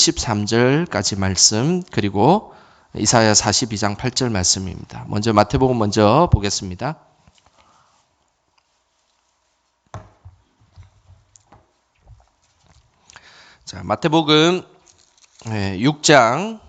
13절까지 말씀, 그리고 이사야 42장 8절 말씀입니다. 먼저 마태복음 먼저 보겠습니다. 자, 마태복음 6장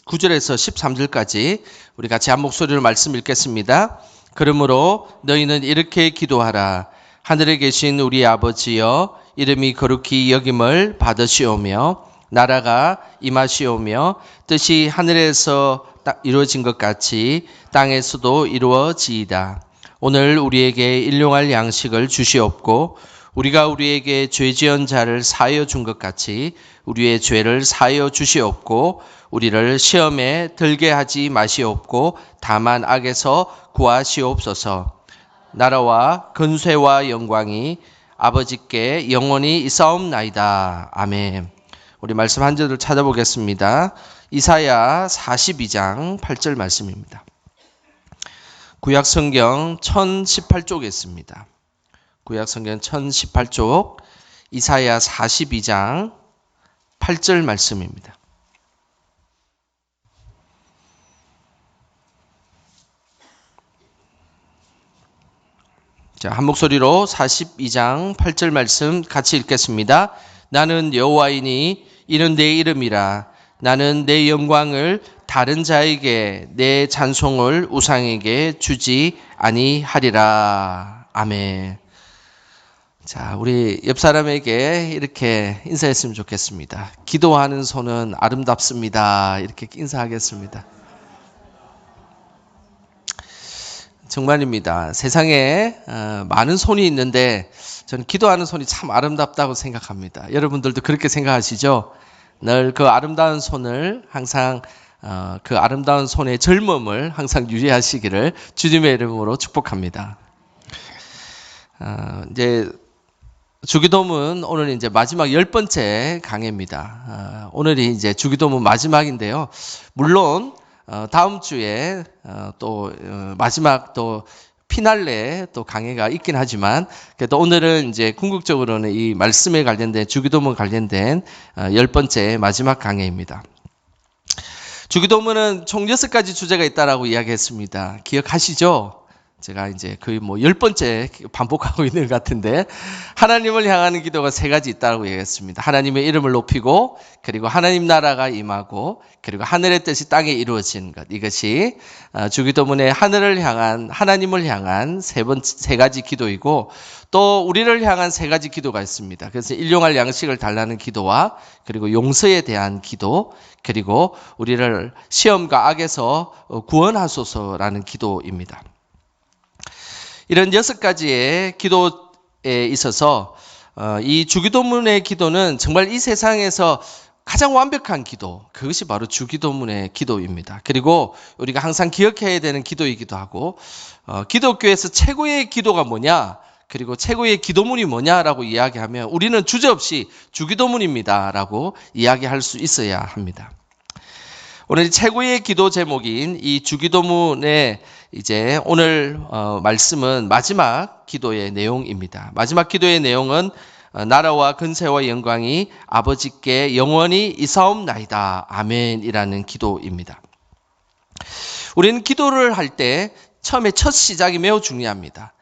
9절에서 13절까지 우리 같이 한 목소리로 말씀 읽겠습니다. 그러므로 너희는 이렇게 기도하라. 하늘에 계신 우리 아버지여, 이름이 거룩히 여김을 받으시오며 나라가 임하시오며 뜻이 하늘에서 이루어진 것 같이 땅에서도 이루어지이다. 오늘 우리에게 일용할 양식을 주시옵고 우리가 우리에게 죄 지은 자를 사하여 준 것 같이 우리의 죄를 사하여 주시옵고 우리를 시험에 들게 하지 마시옵고 다만 악에서 구하시옵소서. 나라와 근세와 영광이 아버지께 영원히 있사옵나이다. 아멘. 우리 말씀 한 절을 찾아보겠습니다. 이사야 42장 8절 말씀입니다. 구약성경 1018쪽에 있습니다. 구약성경 1018쪽 이사야 42장 8절 말씀입니다. 자, 한 목소리로 42장 8절 말씀 같이 읽겠습니다. 나는 여호와이니 이는 내 이름이라. 나는 내 영광을 다른 자에게 내 찬송을 우상에게 주지 아니하리라. 아멘. 자, 우리 옆 사람에게 이렇게 인사했으면 좋겠습니다. 기도하는 손은 아름답습니다. 이렇게 인사하겠습니다. 정말입니다. 세상에 많은 손이 있는데 저는 기도하는 손이 참 아름답다고 생각합니다. 여러분들도 그렇게 생각하시죠? 늘 그 아름다운 손을 항상 그 아름다운 손의 젊음을 항상 유지하시기를 주님의 이름으로 축복합니다. 이제 주기도문 오늘 이제 마지막 10번째 강해입니다. 오늘이 이제 주기도문 마지막인데요. 물론 다음 주에 또 마지막 또 피날레 또 강해가 있긴 하지만 그래도 오늘은 이제 궁극적으로는 이 말씀에 관련된 주기도문 관련된 10번째 마지막 강해입니다. 주기도문은 총 6가지 주제가 있다라고 이야기했습니다. 기억하시죠? 제가 이제 거의 10번째 반복하고 있는 것 같은데 하나님을 향하는 기도가 3가지 있다고 얘기했습니다. 하나님의 이름을 높이고 그리고 하나님 나라가 임하고 그리고 하늘의 뜻이 땅에 이루어진 것. 이것이 주기도문의 하늘을 향한 하나님을 향한 3가지 기도이고 또 우리를 향한 3가지 기도가 있습니다. 그래서 일용할 양식을 달라는 기도와 그리고 용서에 대한 기도 그리고 우리를 시험과 악에서 구원하소서라는 기도입니다. 이런 6가지의 기도에 있어서 이 주기도문의 기도는 정말 이 세상에서 가장 완벽한 기도, 그것이 바로 주기도문의 기도입니다. 그리고 우리가 항상 기억해야 되는 기도이기도 하고 기독교에서 최고의 기도가 뭐냐, 그리고 최고의 기도문이 뭐냐라고 이야기하면 우리는 주저없이 주기도문입니다라고 이야기할 수 있어야 합니다. 오늘 최고의 기도 제목인 이 주기도문의 이제 오늘 말씀은 마지막 기도의 내용입니다. 마지막 기도의 내용은 나라와 근세와 영광이 아버지께 영원히 있사옵나이다. 아멘이라는 기도입니다. 우리는 기도를 할 때 처음에 첫 시작이 매우 중요합니다.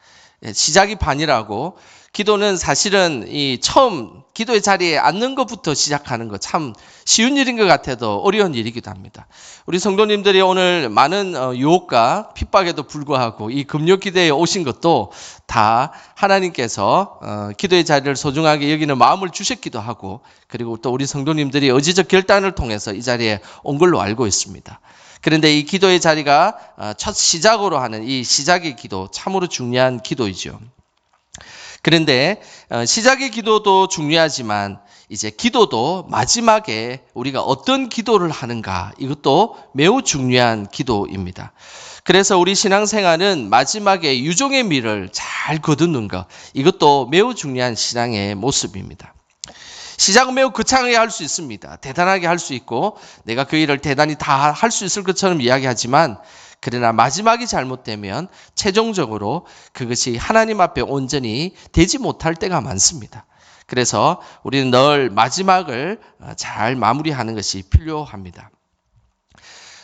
시작이 반이라고 기도는 사실은 이 처음 기도의 자리에 앉는 것부터 시작하는 것 참 쉬운 일인 것 같아도 어려운 일이기도 합니다. 우리 성도님들이 오늘 많은 유혹과 핍박에도 불구하고 이 금요 기도에 오신 것도 다 하나님께서 기도의 자리를 소중하게 여기는 마음을 주셨기도 하고 그리고 또 우리 성도님들이 의지적 결단을 통해서 이 자리에 온 걸로 알고 있습니다. 그런데 이 기도의 자리가 첫 시작으로 하는 이 시작의 기도 참으로 중요한 기도이죠. 그런데 시작의 기도도 중요하지만 이제 기도도 마지막에 우리가 어떤 기도를 하는가 이것도 매우 중요한 기도입니다. 그래서 우리 신앙생활은 마지막에 유종의 미를 잘 거두는 것 이것도 매우 중요한 신앙의 모습입니다. 시작은 매우 거창하게 할 수 있습니다. 대단하게 할 수 있고 내가 그 일을 대단히 다 할 수 있을 것처럼 이야기하지만 그러나 마지막이 잘못되면 최종적으로 그것이 하나님 앞에 온전히 되지 못할 때가 많습니다. 그래서 우리는 늘 마지막을 잘 마무리하는 것이 필요합니다.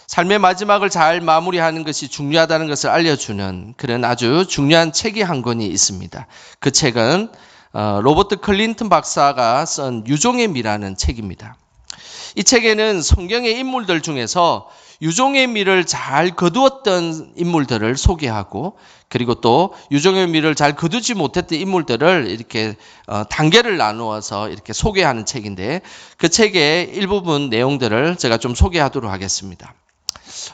삶의 마지막을 잘 마무리하는 것이 중요하다는 것을 알려주는 그런 아주 중요한 책이 한 권이 있습니다. 그 책은 로버트 클린턴 박사가 쓴 유종의 미라는 책입니다. 이 책에는 성경의 인물들 중에서 유종의 미를 잘 거두었던 인물들을 소개하고 그리고 또 유종의 미를 잘 거두지 못했던 인물들을 이렇게 단계를 나누어서 이렇게 소개하는 책인데 그 책의 일부분 내용들을 제가 좀 소개하도록 하겠습니다.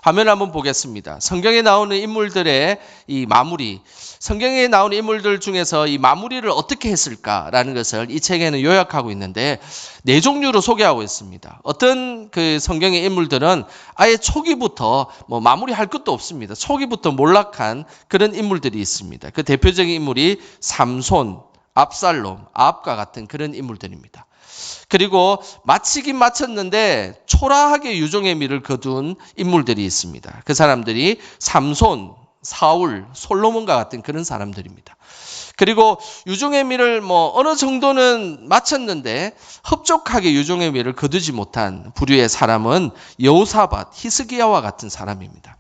화면 한번 보겠습니다. 성경에 나오는 인물들의 이 마무리, 성경에 나오는 인물들 중에서 이 마무리를 어떻게 했을까라는 것을 이 책에는 요약하고 있는데 네 종류로 소개하고 있습니다. 어떤 그 성경의 인물들은 아예 초기부터 뭐 마무리할 것도 없습니다. 초기부터 몰락한 그런 인물들이 있습니다. 그 대표적인 인물이 삼손, 압살롬, 아합과 같은 그런 인물들입니다. 그리고 마치긴 마쳤는데 초라하게 유종의 미를 거둔 인물들이 있습니다. 그 사람들이 삼손, 사울, 솔로몬과 같은 그런 사람들입니다. 그리고 유종의 미를 어느 정도는 마쳤는데 흡족하게 유종의 미를 거두지 못한 부류의 사람은 여호사밧, 히스기야와 같은 사람입니다.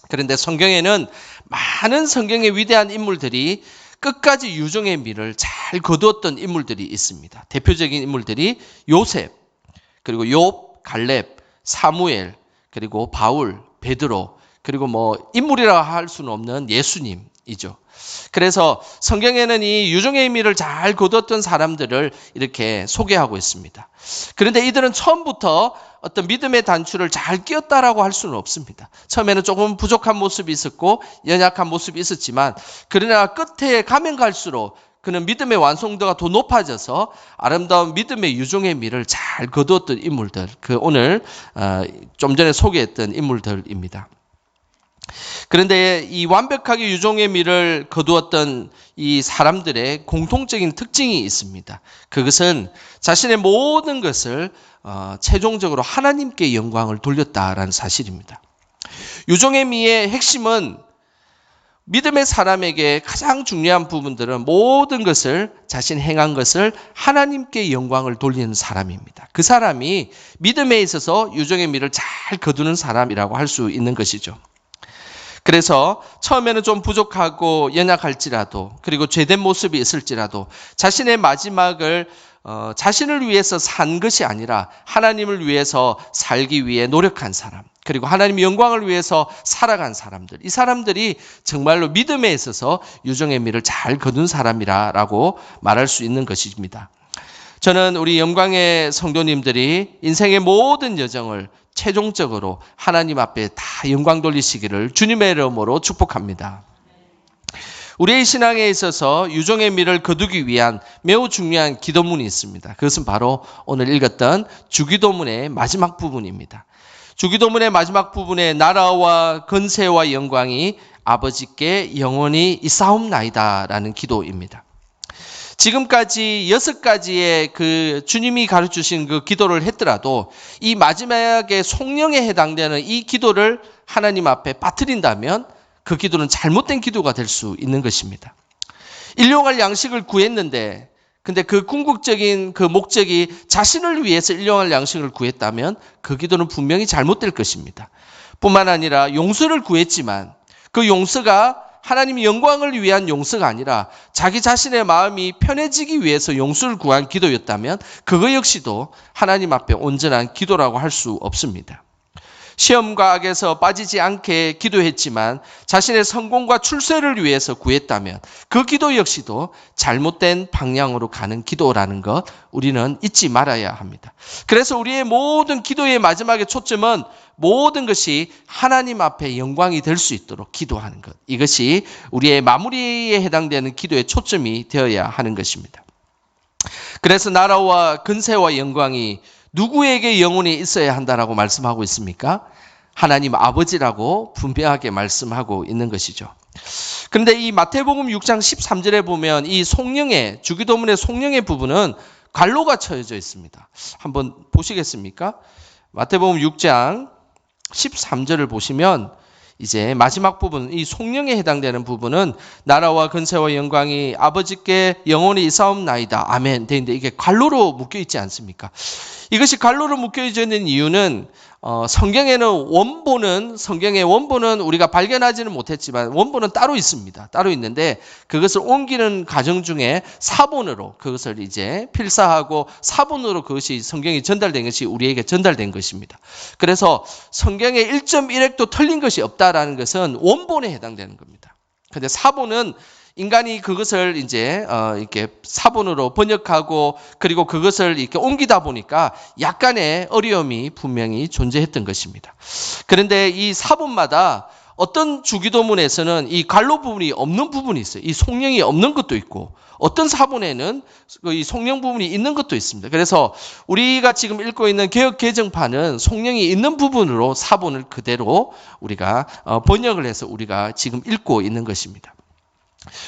그런데 성경에는 많은 성경의 위대한 인물들이 끝까지 유종의 미를 잘 거두었던 인물들이 있습니다. 대표적인 인물들이 요셉, 그리고 욥, 갈렙, 사무엘, 그리고 바울, 베드로, 그리고 인물이라 할 수는 없는 예수님이죠. 그래서 성경에는 이 유종의 미를 잘 거두었던 사람들을 이렇게 소개하고 있습니다. 그런데 이들은 처음부터 어떤 믿음의 단추를 잘 끼웠다라고 할 수는 없습니다. 처음에는 조금 부족한 모습이 있었고 연약한 모습이 있었지만 그러나 끝에 가면 갈수록 그는 믿음의 완성도가 더 높아져서 아름다운 믿음의 유종의 미를 잘 거두었던 인물들, 그 오늘 좀 전에 소개했던 인물들입니다. 그런데 이 완벽하게 유종의 미를 거두었던 이 사람들의 공통적인 특징이 있습니다. 그것은 자신의 모든 것을 최종적으로 하나님께 영광을 돌렸다라는 사실입니다. 유종의 미의 핵심은 믿음의 사람에게 가장 중요한 부분들은 모든 것을 자신 행한 것을 하나님께 영광을 돌리는 사람입니다. 그 사람이 믿음에 있어서 유종의 미를 잘 거두는 사람이라고 할 수 있는 것이죠. 그래서 처음에는 좀 부족하고 연약할지라도 그리고 죄된 모습이 있을지라도 자신의 마지막을 자신을 위해서 산 것이 아니라 하나님을 위해서 살기 위해 노력한 사람, 그리고 하나님의 영광을 위해서 살아간 사람들, 이 사람들이 정말로 믿음에 있어서 유종의 미를 잘 거둔 사람이라고 말할 수 있는 것입니다. 저는 우리 영광의 성도님들이 인생의 모든 여정을 최종적으로 하나님 앞에 다 영광 돌리시기를 주님의 이름으로 축복합니다. 우리의 신앙에 있어서 유종의 미를 거두기 위한 매우 중요한 기도문이 있습니다. 그것은 바로 오늘 읽었던 주기도문의 마지막 부분입니다. 주기도문의 마지막 부분에 나라와 건세와 영광이 아버지께 영원히 있사옵나이다 라는 기도입니다. 지금까지 6가지의 그 주님이 가르치신 그 기도를 했더라도 이 마지막에 성령에 해당되는 이 기도를 하나님 앞에 빠뜨린다면 그 기도는 잘못된 기도가 될 수 있는 것입니다. 일용할 양식을 구했는데 근데 그 궁극적인 그 목적이 자신을 위해서 일용할 양식을 구했다면 그 기도는 분명히 잘못될 것입니다. 뿐만 아니라 용서를 구했지만 그 용서가 하나님의 영광을 위한 용서가 아니라 자기 자신의 마음이 편해지기 위해서 용서를 구한 기도였다면 그거 역시도 하나님 앞에 온전한 기도라고 할 수 없습니다. 시험과 악에서 빠지지 않게 기도했지만 자신의 성공과 출세를 위해서 구했다면 그 기도 역시도 잘못된 방향으로 가는 기도라는 것 우리는 잊지 말아야 합니다. 그래서 우리의 모든 기도의 마지막에 초점은 모든 것이 하나님 앞에 영광이 될 수 있도록 기도하는 것. 이것이 우리의 마무리에 해당되는 기도의 초점이 되어야 하는 것입니다. 그래서 나라와 근세와 영광이 누구에게 영원히 있어야 한다라고 말씀하고 있습니까? 하나님 아버지라고 분명하게 말씀하고 있는 것이죠. 그런데 이 마태복음 6장 13절에 보면 이 성령의 주기도문의 성령의 부분은 괄호가 쳐져 있습니다. 한번 보시겠습니까? 마태복음 6장 13절을 보시면 이제 마지막 부분, 이 속령에 해당되는 부분은 나라와 근세와 영광이 아버지께 영원히 있사옵나이다. 아멘. 되는데 이게 갈로로 묶여 있지 않습니까? 이것이 갈로로 묶여 있는 이유는 성경의 원본은 우리가 발견하지는 못했지만 원본은 따로 있습니다. 따로 있는데 그것을 옮기는 과정 중에 사본으로 그것을 이제 필사하고 사본으로 그것이 성경이 전달된 것이 우리에게 전달된 것입니다. 그래서 성경에 1.1획도 틀린 것이 없다라는 것은 원본에 해당되는 겁니다. 근데 사본은 인간이 그것을 이제 이렇게 사본으로 번역하고 그리고 그것을 이렇게 옮기다 보니까 약간의 어려움이 분명히 존재했던 것입니다. 그런데 이 사본마다 어떤 주기도문에서는 이 갈로 부분이 없는 부분이 있어요. 이 속령이 없는 것도 있고 어떤 사본에는 이 속령 부분이 있는 것도 있습니다. 그래서 우리가 지금 읽고 있는 개역 개정판은 속령이 있는 부분으로 사본을 그대로 우리가 번역을 해서 우리가 지금 읽고 있는 것입니다.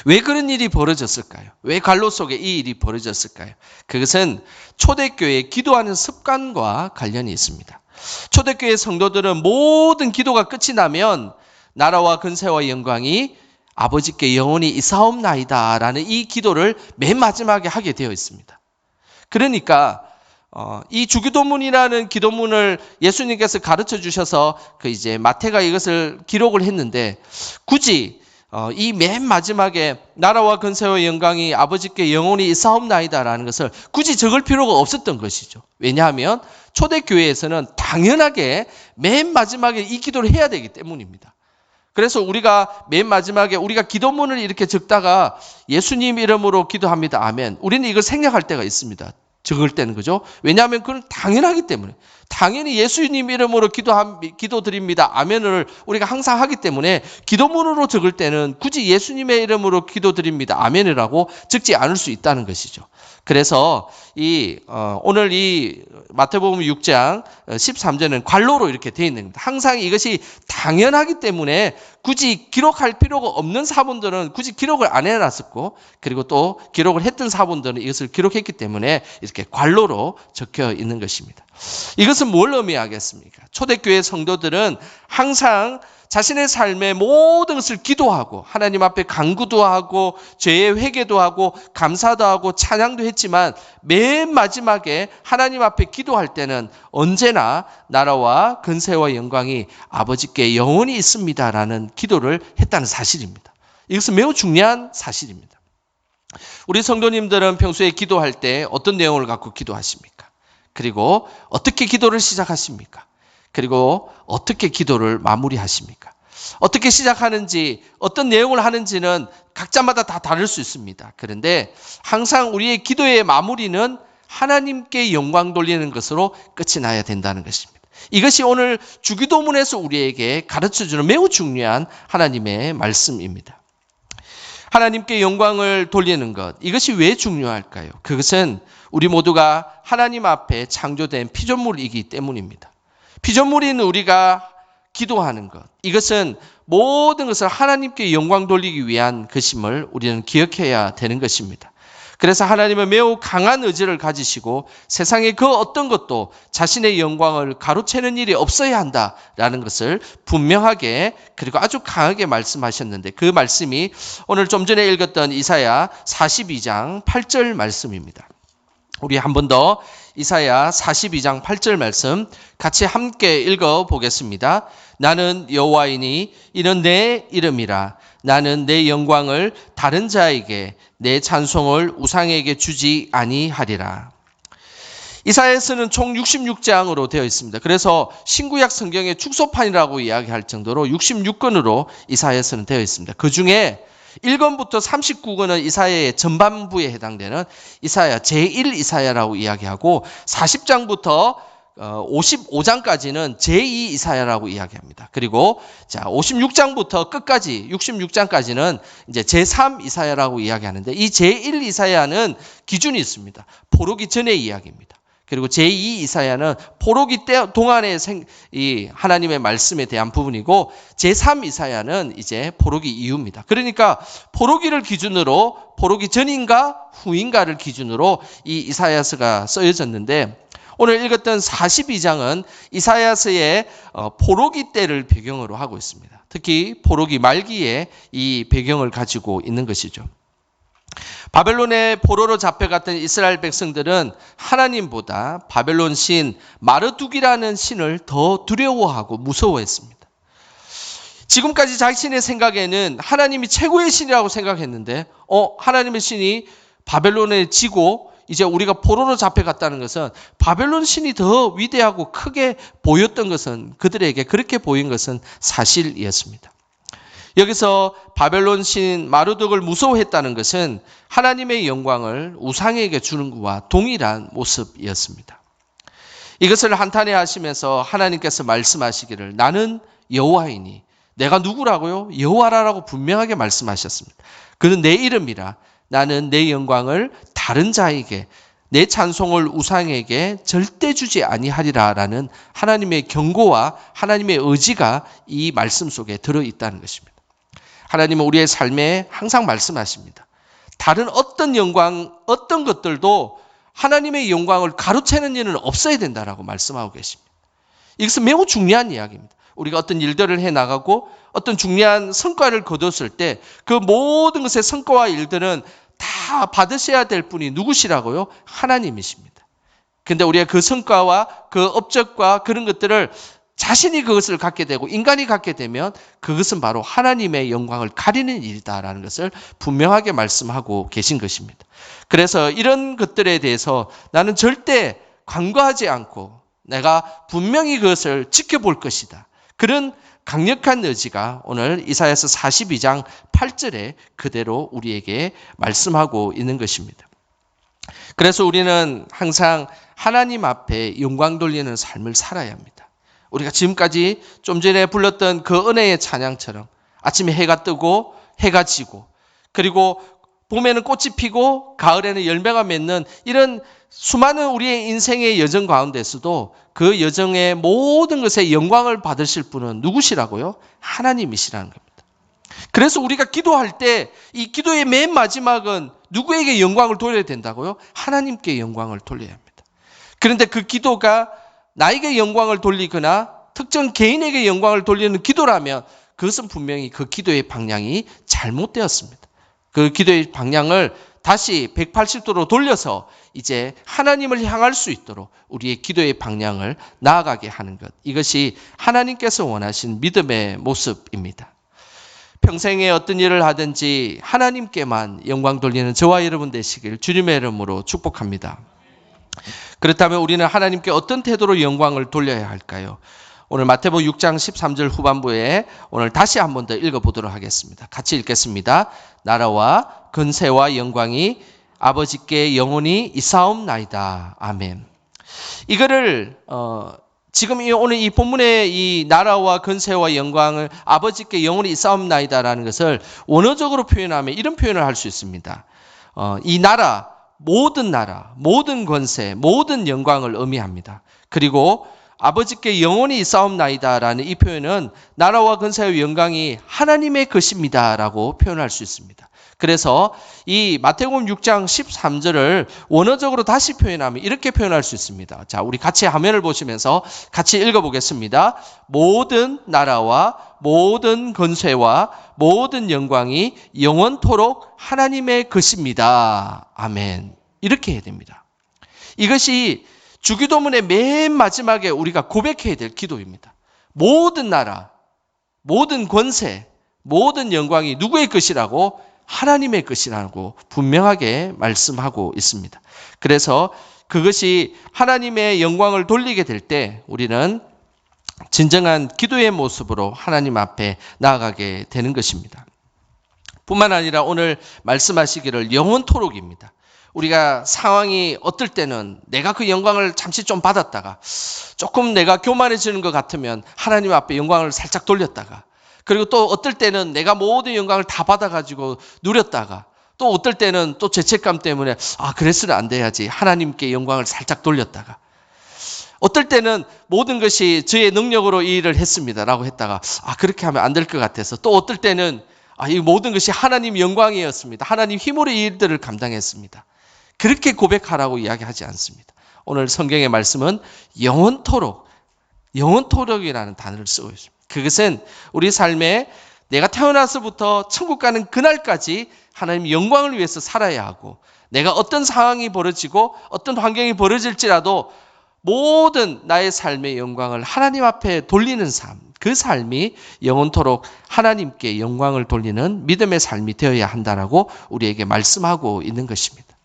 왜 그런 일이 벌어졌을까요? 왜 갈로 속에 이 일이 벌어졌을까요? 그것은 초대교회의 기도하는 습관과 관련이 있습니다. 초대교회 성도들은 모든 기도가 끝이 나면 나라와 근세와 영광이 아버지께 영원히 있사옵나이다 라는 이 기도를 맨 마지막에 하게 되어 있습니다. 그러니까 이 주기도문이라는 기도문을 예수님께서 가르쳐 주셔서 그 이제 마태가 이것을 기록을 했는데 굳이 이 맨 마지막에 나라와 근세와 영광이 아버지께 영원히 있사옵나이다라는 것을 굳이 적을 필요가 없었던 것이죠. 왜냐하면 초대교회에서는 당연하게 맨 마지막에 이 기도를 해야 되기 때문입니다. 그래서 우리가 맨 마지막에 우리가 기도문을 이렇게 적다가 예수님 이름으로 기도합니다. 아멘. 우리는 이걸 생략할 때가 있습니다. 적을 때는 그죠? 왜냐하면 그건 당연하기 때문에 당연히 예수님 이름으로 기도드립니다. 아멘을 우리가 항상 하기 때문에 기도문으로 적을 때는 굳이 예수님의 이름으로 기도드립니다. 아멘이라고 적지 않을 수 있다는 것이죠. 그래서 오늘 이 마태복음 6장 13절은 관로로 이렇게 되어 있는 겁니다. 항상 이것이 당연하기 때문에 굳이 기록할 필요가 없는 사본들은 굳이 기록을 안 해놨었고 그리고 또 기록을 했던 사본들은 이것을 기록했기 때문에 이렇게 관로로 적혀 있는 것입니다. 이것은 뭘 의미하겠습니까? 초대교회 성도들은 항상 자신의 삶의 모든 것을 기도하고 하나님 앞에 간구도 하고 죄의 회개도 하고 감사도 하고 찬양도 했지만 맨 마지막에 하나님 앞에 기도할 때는 언제나 나라와 근세와 영광이 아버지께 영원히 있습니다라는 기도를 했다는 사실입니다. 이것은 매우 중요한 사실입니다. 우리 성도님들은 평소에 기도할 때 어떤 내용을 갖고 기도하십니까? 그리고 어떻게 기도를 시작하십니까? 그리고 어떻게 기도를 마무리하십니까? 어떻게 시작하는지 어떤 내용을 하는지는 각자마다 다 다를 수 있습니다. 그런데 항상 우리의 기도의 마무리는 하나님께 영광 돌리는 것으로 끝이 나야 된다는 것입니다. 이것이 오늘 주기도문에서 우리에게 가르쳐주는 매우 중요한 하나님의 말씀입니다. 하나님께 영광을 돌리는 것, 이것이 왜 중요할까요? 그것은 우리 모두가 하나님 앞에 창조된 피조물이기 때문입니다. 피조물인 우리가 기도하는 것, 이것은 모든 것을 하나님께 영광 돌리기 위한 것임을 우리는 기억해야 되는 것입니다. 그래서 하나님은 매우 강한 의지를 가지시고 세상의 그 어떤 것도 자신의 영광을 가로채는 일이 없어야 한다라는 것을 분명하게 그리고 아주 강하게 말씀하셨는데 그 말씀이 오늘 좀 전에 읽었던 이사야 42장 8절 말씀입니다. 우리 한 번 더 이사야 42장 8절 말씀 같이 함께 읽어보겠습니다. 나는 여호와이니 이는 내 이름이라. 나는 내 영광을 다른 자에게 내 찬송을 우상에게 주지 아니하리라. 이사야서는 총 66장으로 되어 있습니다. 그래서 신구약 성경의 축소판이라고 이야기할 정도로 66권으로 이사야서는 되어 있습니다. 그 중에 1권부터 39권은 이사야의 전반부에 해당되는 이사야 제1 이사야라고 이야기하고 40장부터 55장까지는 제2 이사야라고 이야기합니다. 그리고 56장부터 끝까지 66장까지는 이제 제3 이사야라고 이야기하는데 이 제1 이사야는 기준이 있습니다. 포로기 전의 이야기입니다. 그리고 제2 이사야는 포로기 때 동안의 이 하나님의 말씀에 대한 부분이고 제3 이사야는 이제 포로기 이후입니다. 그러니까 포로기를 기준으로 포로기 전인가 후인가를 기준으로 이 이사야서가 쓰여졌는데 오늘 읽었던 42장은 이사야서의 포로기 때를 배경으로 하고 있습니다. 특히 포로기 말기에 이 배경을 가지고 있는 것이죠. 바벨론의 포로로 잡혀갔던 이스라엘 백성들은 하나님보다 바벨론 신 마르둑이라는 신을 더 두려워하고 무서워했습니다. 지금까지 자신의 생각에는 하나님이 최고의 신이라고 생각했는데 하나님의 신이 바벨론에 지고 이제 우리가 포로로 잡혀갔다는 것은 바벨론 신이 더 위대하고 크게 보였던 것은 그들에게 그렇게 보인 것은 사실이었습니다. 여기서 바벨론 신 마르둑을 무서워했다는 것은 하나님의 영광을 우상에게 주는 것과 동일한 모습이었습니다. 이것을 한탄해하시면서 하나님께서 말씀하시기를 나는 여호와이니 내가 누구라고요? 여호와라고 분명하게 말씀하셨습니다. 그는 내 이름이라 나는 내 영광을 다른 자에게 내 찬송을 우상에게 절대 주지 아니하리라 라는 하나님의 경고와 하나님의 의지가 이 말씀 속에 들어있다는 것입니다. 하나님은 우리의 삶에 항상 말씀하십니다. 다른 어떤 영광, 어떤 것들도 하나님의 영광을 가로채는 일은 없어야 된다라고 말씀하고 계십니다. 이것은 매우 중요한 이야기입니다. 우리가 어떤 일들을 해나가고 어떤 중요한 성과를 거뒀을 때 그 모든 것의 성과와 일들은 다 받으셔야 될 분이 누구시라고요? 하나님이십니다. 근데 우리가 그 성과와 그 업적과 그런 것들을 자신이 그것을 갖게 되고 인간이 갖게 되면 그것은 바로 하나님의 영광을 가리는 일이다라는 것을 분명하게 말씀하고 계신 것입니다. 그래서 이런 것들에 대해서 나는 절대 간과하지 않고 내가 분명히 그것을 지켜볼 것이다. 그런 강력한 의지가 오늘 이사야서 42장 8절에 그대로 우리에게 말씀하고 있는 것입니다. 그래서 우리는 항상 하나님 앞에 영광 돌리는 삶을 살아야 합니다. 우리가 지금까지 좀 전에 불렀던 그 은혜의 찬양처럼 아침에 해가 뜨고 해가 지고 그리고 봄에는 꽃이 피고 가을에는 열매가 맺는 이런 수많은 우리의 인생의 여정 가운데서도 그 여정의 모든 것에 영광을 받으실 분은 누구시라고요? 하나님이시라는 겁니다. 그래서 우리가 기도할 때 이 기도의 맨 마지막은 누구에게 영광을 돌려야 된다고요? 하나님께 영광을 돌려야 합니다. 그런데 그 기도가 나에게 영광을 돌리거나 특정 개인에게 영광을 돌리는 기도라면 그것은 분명히 그 기도의 방향이 잘못되었습니다. 그 기도의 방향을 다시 180도로 돌려서 이제 하나님을 향할 수 있도록 우리의 기도의 방향을 나아가게 하는 것. 이것이 하나님께서 원하신 믿음의 모습입니다. 평생에 어떤 일을 하든지 하나님께만 영광 돌리는 저와 여러분 되시길 주님의 이름으로 축복합니다. 그렇다면 우리는 하나님께 어떤 태도로 영광을 돌려야 할까요? 오늘 마태복음 6장 13절 후반부에 오늘 다시 한 번 더 읽어보도록 하겠습니다. 같이 읽겠습니다. 나라와 권세와 영광이 아버지께 영원히 있사옵나이다. 아멘. 이거를 지금 오늘 이 본문의 이 나라와 권세와 영광을 아버지께 영원히 있사옵나이다라는 것을 원어적으로 표현하면 이런 표현을 할 수 있습니다. 이 나라, 모든 권세, 모든 영광을 의미합니다. 그리고 아버지께 영원히 있사옵나이다라는 이 표현은 나라와 권세와 영광이 하나님의 것입니다라고 표현할 수 있습니다. 그래서 이 마태복음 6장 13절을 원어적으로 다시 표현하면 이렇게 표현할 수 있습니다. 자, 우리 같이 화면을 보시면서 같이 읽어보겠습니다. 모든 나라와 모든 권세와 모든 영광이 영원토록 하나님의 것입니다. 아멘. 이렇게 해야 됩니다. 이것이 주기도문의 맨 마지막에 우리가 고백해야 될 기도입니다. 모든 나라, 모든 권세, 모든 영광이 누구의 것이라고? 하나님의 것이라고 분명하게 말씀하고 있습니다. 그래서 그것이 하나님의 영광을 돌리게 될 때 우리는 진정한 기도의 모습으로 하나님 앞에 나아가게 되는 것입니다. 뿐만 아니라 오늘 말씀하시기를 영원토록입니다. 우리가 상황이 어떨 때는 내가 그 영광을 잠시 좀 받았다가 조금 내가 교만해지는 것 같으면 하나님 앞에 영광을 살짝 돌렸다가 그리고 또 어떨 때는 내가 모든 영광을 다 받아가지고 누렸다가 또 어떨 때는 또 죄책감 때문에 그래서는 안 돼야지 하나님께 영광을 살짝 돌렸다가 어떨 때는 모든 것이 저의 능력으로 이 일을 했습니다라고 했다가 그렇게 하면 안 될 것 같아서 또 어떨 때는 이 모든 것이 하나님 영광이었습니다. 하나님 힘으로 이 일들을 감당했습니다. 그렇게 고백하라고 이야기하지 않습니다. 오늘 성경의 말씀은 영원토록이라는 단어를 쓰고 있습니다. 그것은 우리 삶에 내가 태어나서부터 천국 가는 그날까지 하나님 영광을 위해서 살아야 하고, 내가 어떤 상황이 벌어지고 어떤 환경이 벌어질지라도 모든 나의 삶의 영광을 하나님 앞에 돌리는 삶, 그 삶이 영원토록 하나님께 영광을 돌리는 믿음의 삶이 되어야 한다라고 우리에게 말씀하고 있는 것입니다.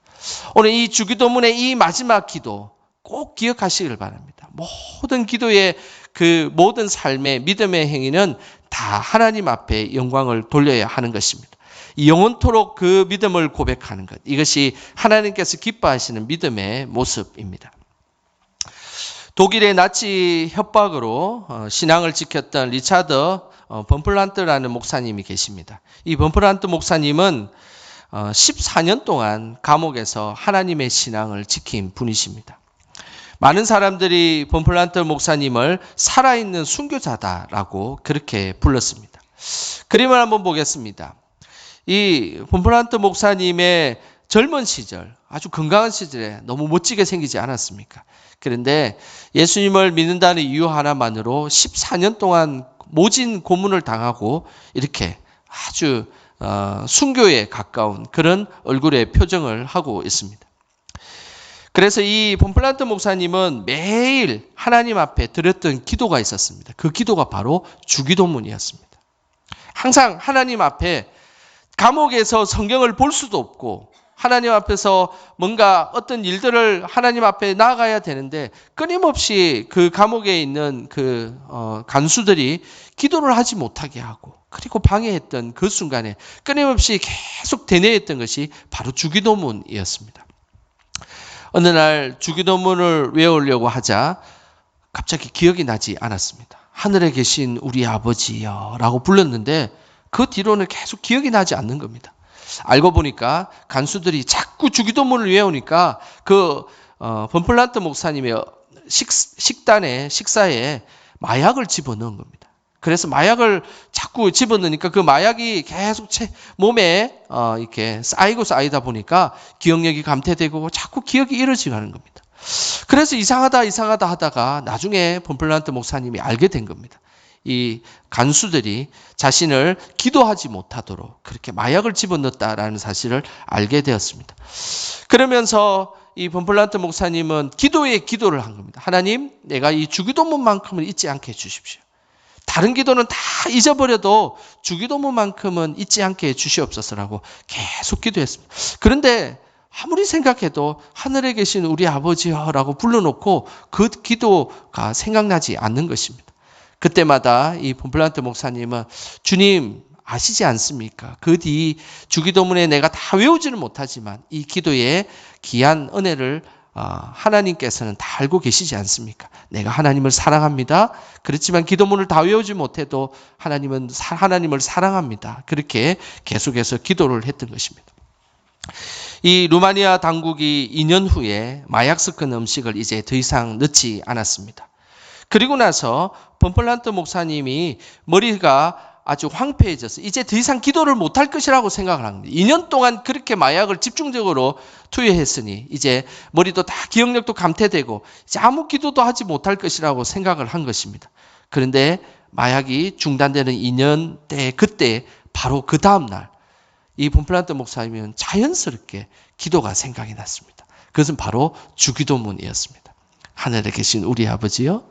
오늘 이 주기도문의 이 마지막 기도 꼭 기억하시길 바랍니다. 모든 기도의 그 모든 삶의 믿음의 행위는 다 하나님 앞에 영광을 돌려야 하는 것입니다. 영원토록 그 믿음을 고백하는 것, 이것이 하나님께서 기뻐하시는 믿음의 모습입니다. 독일의 나치 협박으로 신앙을 지켰던 리차드 범플란트라는 목사님이 계십니다. 이 범플란트 목사님은 14년 동안 감옥에서 하나님의 신앙을 지킨 분이십니다. 많은 사람들이 범플란트 목사님을 살아있는 순교자다라고 그렇게 불렀습니다. 그림을 한번 보겠습니다. 이 범플란트 목사님의 젊은 시절, 아주 건강한 시절에 너무 멋지게 생기지 않았습니까? 그런데 예수님을 믿는다는 이유 하나만으로 14년 동안 모진 고문을 당하고 이렇게 아주 순교에 가까운 그런 얼굴의 표정을 하고 있습니다. 그래서 이 범플란트 목사님은 매일 하나님 앞에 드렸던 기도가 있었습니다. 그 기도가 바로 주기도문이었습니다. 항상 하나님 앞에 감옥에서 성경을 볼 수도 없고 하나님 앞에서 뭔가 어떤 일들을 하나님 앞에 나아가야 되는데 끊임없이 그 감옥에 있는 그 간수들이 기도를 하지 못하게 하고, 그리고 방해했던 그 순간에 끊임없이 계속 되뇌었던 것이 바로 주기도문이었습니다. 어느 날 주기도문을 외우려고 하자 갑자기 기억이 나지 않았습니다. 하늘에 계신 우리 아버지여 라고 불렀는데 그 뒤로는 계속 기억이 나지 않는 겁니다. 알고 보니까 간수들이 자꾸 주기도문을 외우니까 그 범플란트 목사님의 식사에 마약을 집어넣은 겁니다. 그래서 마약을 자꾸 집어넣으니까 그 마약이 계속 몸에 이렇게 쌓이다 보니까 기억력이 감퇴되고 자꾸 기억이 잃어지는 겁니다. 그래서 이상하다 하다가 나중에 범플란트 목사님이 알게 된 겁니다. 이 간수들이 자신을 기도하지 못하도록 그렇게 마약을 집어넣었다라는 사실을 알게 되었습니다. 그러면서 이 범플란트 목사님은 기도를 한 겁니다. 하나님, 내가 이 주기도문만큼은 잊지 않게 해주십시오. 다른 기도는 다 잊어버려도 주기도문만큼은 잊지 않게 해주시옵소서라고 계속 기도했습니다. 그런데 아무리 생각해도 하늘에 계신 우리 아버지여라고 불러놓고 그 기도가 생각나지 않는 것입니다. 그때마다 이 범플란트 목사님은 주님 아시지 않습니까? 그 뒤 주기도문에 내가 다 외우지는 못하지만 이 기도의 귀한 은혜를 하나님께서는 다 알고 계시지 않습니까? 내가 하나님을 사랑합니다. 그렇지만 기도문을 다 외우지 못해도 하나님은 하나님을 사랑합니다. 그렇게 계속해서 기도를 했던 것입니다. 이 루마니아 당국이 2년 후에 마약 섞은 음식을 이제 더 이상 넣지 않았습니다. 그리고 나서 범플란트 목사님이 머리가 아주 황폐해져서 이제 더 이상 기도를 못할 것이라고 생각을 합니다. 2년 동안 그렇게 마약을 집중적으로 투여했으니 이제 머리도 다 기억력도 감퇴되고 이제 아무 기도도 하지 못할 것이라고 생각을 한 것입니다. 그런데 마약이 중단되는 2년 때 그때 바로 그 다음 날 이 범플란트 목사님은 자연스럽게 기도가 생각이 났습니다. 그것은 바로 주기도문이었습니다. 하늘에 계신 우리 아버지여,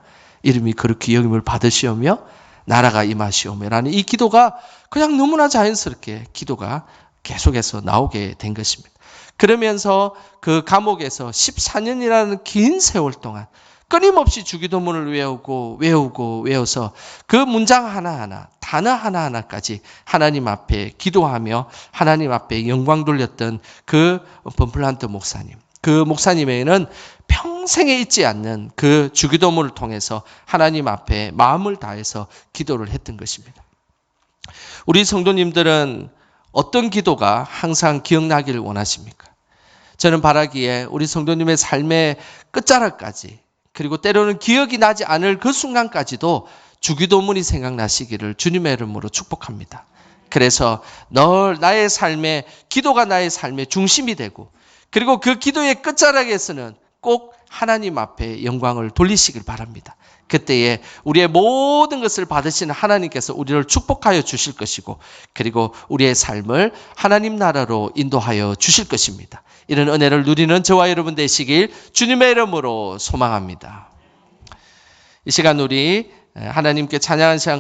이름이 거룩히 여김을 받으시오며 나라가 임하시오며 라는 이 기도가 그냥 너무나 자연스럽게 기도가 계속해서 나오게 된 것입니다. 그러면서 그 감옥에서 14년이라는 긴 세월 동안 끊임없이 주기도문을 외워서 그 문장 하나하나, 단어 하나하나까지 하나님 앞에 기도하며 하나님 앞에 영광 돌렸던 그 범플란트 목사님. 그 목사님에게는 평생에 잊지 않는 그 주기도문을 통해서 하나님 앞에 마음을 다해서 기도를 했던 것입니다. 우리 성도님들은 어떤 기도가 항상 기억나기를 원하십니까? 저는 바라기에 우리 성도님의 삶의 끝자락까지, 그리고 때로는 기억이 나지 않을 그 순간까지도 주기도문이 생각나시기를 주님의 이름으로 축복합니다. 그래서 늘 나의 삶에, 기도가 나의 삶의 중심이 되고, 그리고 그 기도의 끝자락에서는 꼭 하나님 앞에 영광을 돌리시길 바랍니다. 그때에 우리의 모든 것을 받으시는 하나님께서 우리를 축복하여 주실 것이고, 그리고 우리의 삶을 하나님 나라로 인도하여 주실 것입니다. 이런 은혜를 누리는 저와 여러분 되시길 주님의 이름으로 소망합니다. 이 시간 우리 하나님께 찬양하는 시간